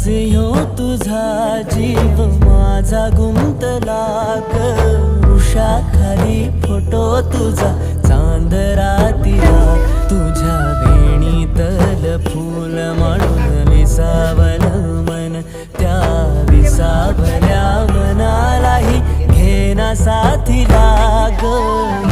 आज ह्यो तुझा जीव माझा गुंतला ग उषाखाली फोटो तुझा चांद रातीला तुझ्या वेणीतल फूल म्हणून विसावल मन त्या विसावल्या मनालाही घेना साथीला ग